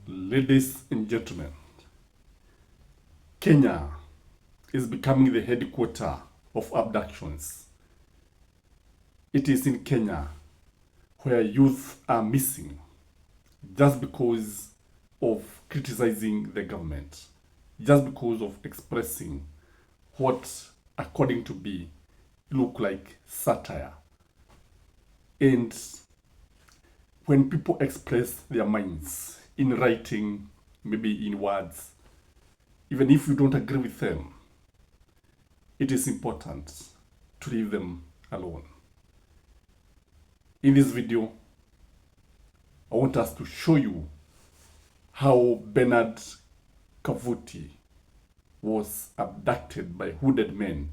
Ladies and gentlemen, Kenya is becoming the headquarters of abductions. It is in Kenya where youth are missing just because of criticizing the government, just because of expressing what, according to B, look like satire. And when people express their minds in writing, maybe in words, even if you don't agree with them, it is important to leave them alone. In this video, I want us to show you how Bernard Kavuti was abducted by hooded men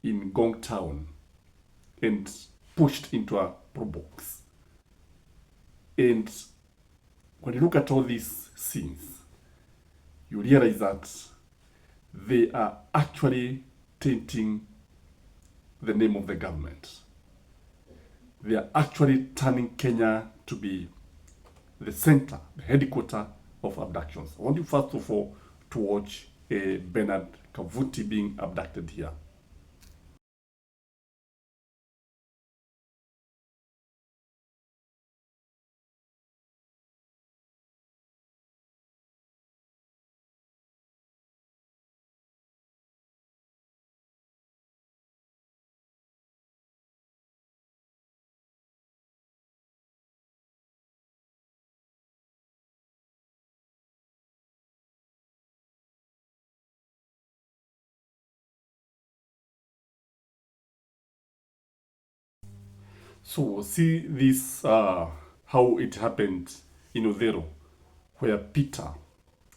in Gong Town and pushed into a box. And when you look at all these scenes, you realize that they are actually tainting the name of the government. They are actually turning Kenya to be the center, the headquarters of abductions. I want you first of all to watch Bernard Kavuti being abducted here. So see this, how it happened in Odero, where Peter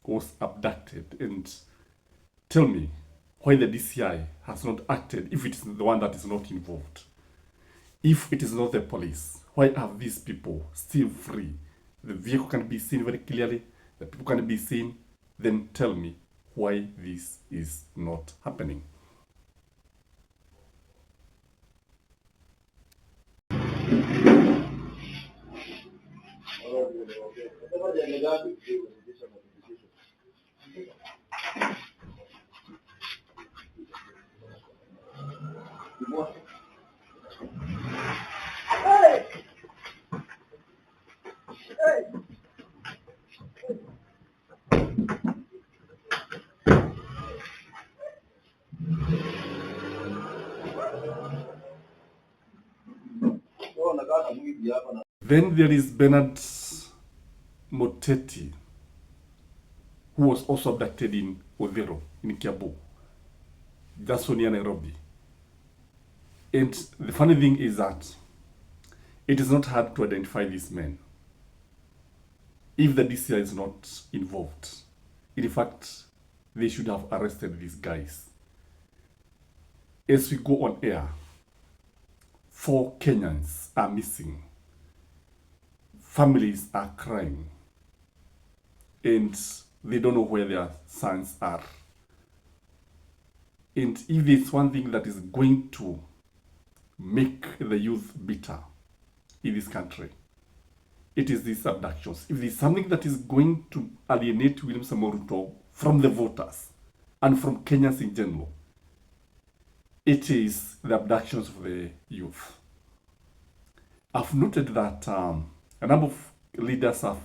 was abducted. And tell me why the DCI has not acted if it is the one that is not involved. If it is not the police, why are these people still free? The vehicle can be seen very clearly, the people can be seen. Then tell me why this is not happening. Then there is Bernard Moteti, who was also abducted in Odero, in Kiambu, just so near Nairobi. And the funny thing is that it is not hard to identify these men if the DCI is not involved. In fact, they should have arrested these guys. As we go on air, 4 Kenyans are missing. Families are crying. And they don't know where their sons are. And if there's one thing that is going to make the youth bitter in this country, it is these abductions. If there's something that is going to alienate William Samoei Ruto from the voters and from Kenyans in general, it is the abductions of the youth. I've noted that a number of leaders have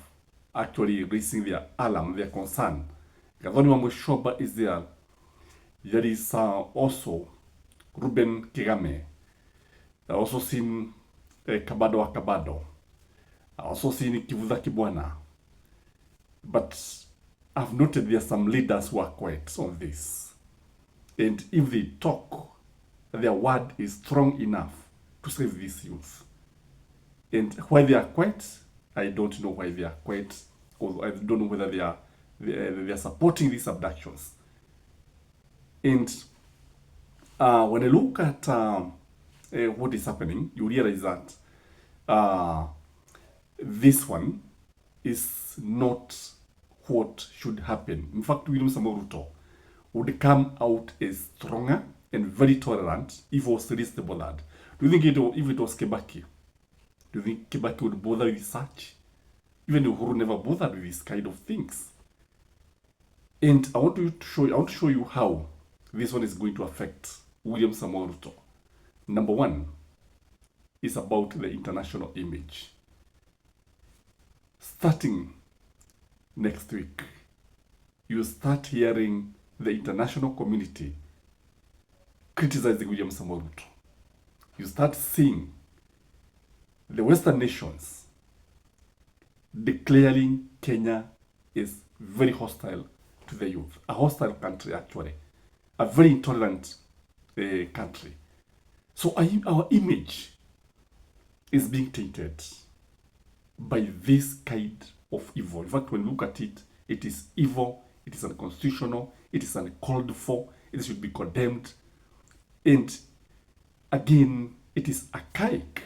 actually raising their alarm, their concern. Gathoni Wamweshoba is there. There is also Ruben Kigame. I also seen Kabado Akabado. I also seen Kivuza Kibwana. But I've noted there are some leaders who are quiet on this. And if they talk, their word is strong enough to save this youth. And why they are quiet, I don't know why they are quiet. Although I don't know whether they are supporting these abductions. And when I look at what is happening, you realize that this one is not what should happen. In fact, William Samoei Ruto would come out as stronger and very tolerant if it was reasonable lad. Do you think if it was Kibaki, do you think Kibaki would bother with such? Even Uhuru never bothered with these kind of things. And I want to show you how this one is going to affect William Samoei Ruto. Number one is about the international image. Starting next week, you start hearing the international community criticizing William Samoei Ruto. You start seeing the Western nations declaring Kenya is very hostile to the youth, a hostile country actually, a very intolerant country. So our image is being tainted by this kind of evil. In fact, when you look at it, it is evil, it is unconstitutional, it is uncalled for, it should be condemned. And again, it is archaic,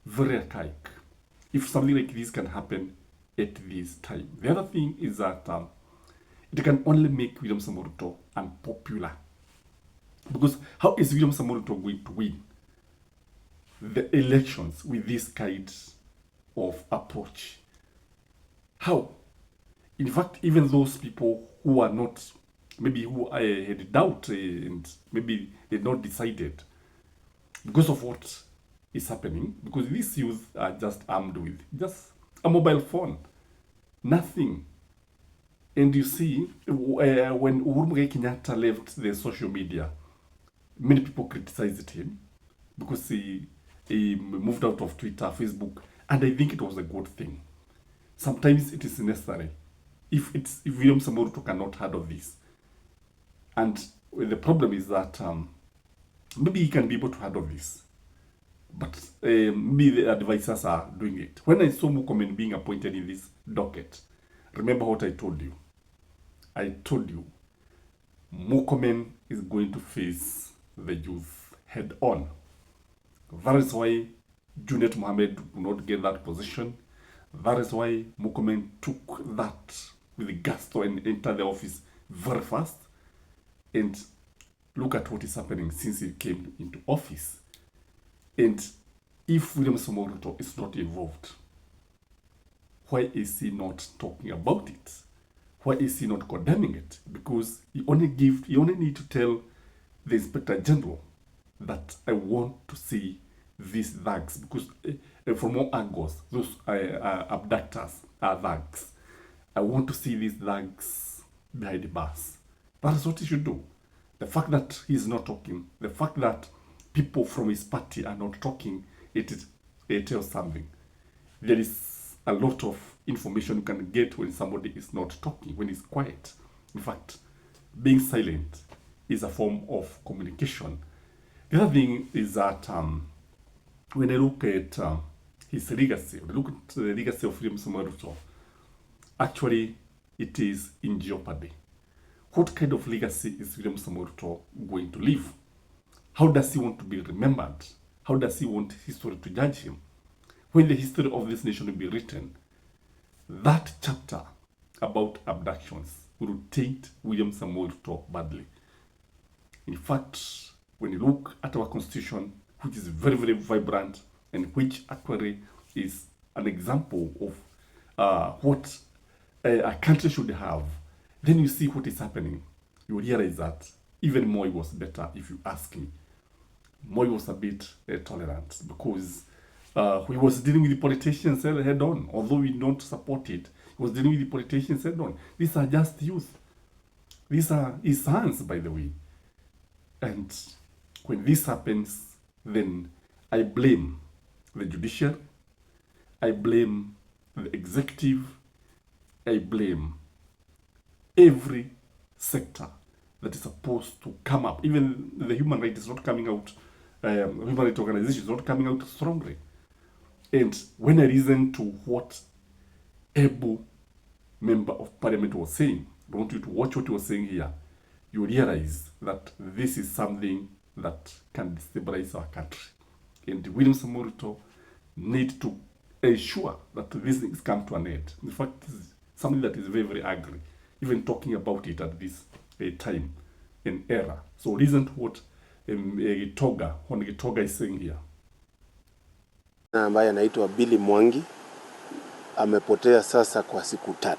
very archaic, if something like this can happen at this time. The other thing is that it can only make William Samoei Ruto unpopular. Because how is William Samoei Ruto going to win the elections with this kind of approach? How? In fact, even those people who are not, maybe who had doubt and maybe they not decided because of what is happening, because these youth are just armed with just a mobile phone, nothing. And you see, when Uhuru Muigai Kenyatta left the social media, many people criticized him because he moved out of Twitter, Facebook, and I think it was a good thing. Sometimes it is necessary if William Samoei Ruto cannot handle this. And the problem is that maybe he can be able to handle this, but maybe the advisors are doing it. When I saw Murkomen being appointed in this docket, remember what I told you? I told you Murkomen is going to face the youth head on. That is why Junet Mohammed did not get that position. That is why Murkomen took that with gusto and entered the office very fast. And look at what is happening since he came into office. And if William Samoei Ruto is not involved, why is he not talking about it? Why is he not condemning it? Because he only need to tell the Inspector General that I want to see these thugs, because from all angles, those abductors are thugs. I want to see these thugs behind the bars. That is what he should do. The fact that he's not talking, the fact that people from his party are not talking, it tells something. There is a lot of information you can get when somebody is not talking, when he's quiet. In fact, being silent is a form of communication. The other thing is that when I look at his legacy, when I look at the legacy of William Samoei Ruto, actually it is in jeopardy. What kind of legacy is William Samoei Ruto going to leave? How does he want to be remembered? How does he want history to judge him? When the history of this nation will be written, that chapter about abductions will taint William Samoei Ruto badly. In fact, when you look at our constitution, which is very, very vibrant and which actually is an example of what a country should have, then you see what is happening. You realize that even Moi was better, if you ask me. Moi was a bit tolerant because he was dealing with the politicians head on. Although we don't support it, he was dealing with the politicians head on. These are just youth. These are his sons, by the way. And when this happens, then I blame the judiciary, I blame the executive, I blame every sector that is supposed to come up. Even the human rights is not coming out, human rights organization is not coming out strongly. And when I listen to what able member of parliament was saying, I want you to watch what he was saying here, you realize that this is something that can destabilize our country. And William Samoei Ruto need to ensure that these things come to an end. In fact, this is something that is very, very ugly, even talking about it at this time and era. So listen to what Gitoga is saying here. Ambaye anaitwa Billy Mwangi amepotea sasa kwa siku 3,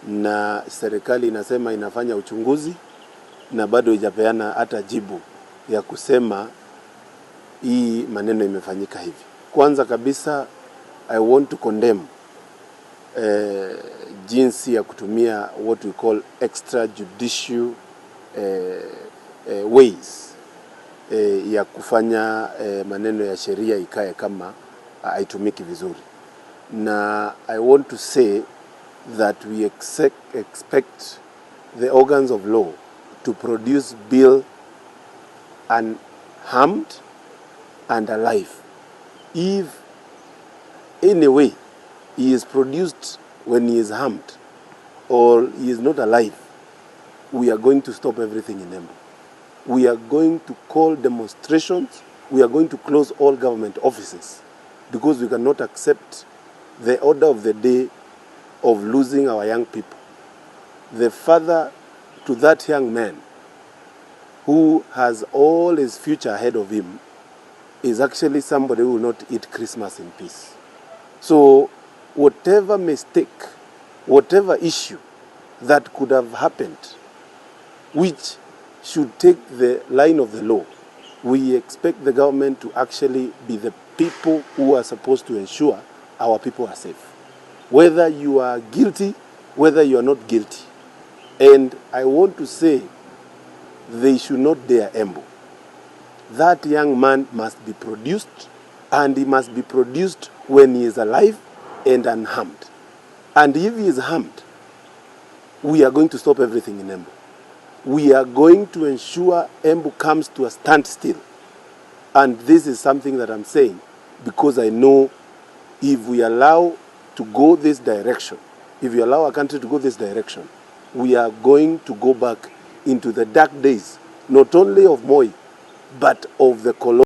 na serikali inasema inafanya uchunguzi na bado haijapeana hata jibu ya kusema hii maneno imefanyika hivi. Kwanza kabisa, I want to condemn jinsi ya kutumia what we call extrajudicial ways ya kufanya maneno ya sheria ikae kama haitumiki vizuri. Na I want to say that we expect the organs of law to produce Bill unharmed and alive. If anyway he is produced when he is harmed or he is not alive, we are going to stop everything in Embu. We are going to call demonstrations. We are going to close all government offices because we cannot accept the order of the day of losing our young people. The father to that young man who has all his future ahead of him is actually somebody who will not eat Christmas in peace. So whatever mistake, whatever issue that could have happened, which should take the line of the law, we expect the government to actually be the people who are supposed to ensure our people are safe. Whether you are guilty, whether you are not guilty. And I want to say, they should not dare Embu. That young man must be produced, and he must be produced when he is alive and unharmed. And if he is harmed, we are going to stop everything in Embu. We are going to ensure Embu comes to a standstill. And this is something that I'm saying because I know if we allow to go this direction, if we allow our country to go this direction, we are going to go back into the dark days, not only of Moi, but of the colonial.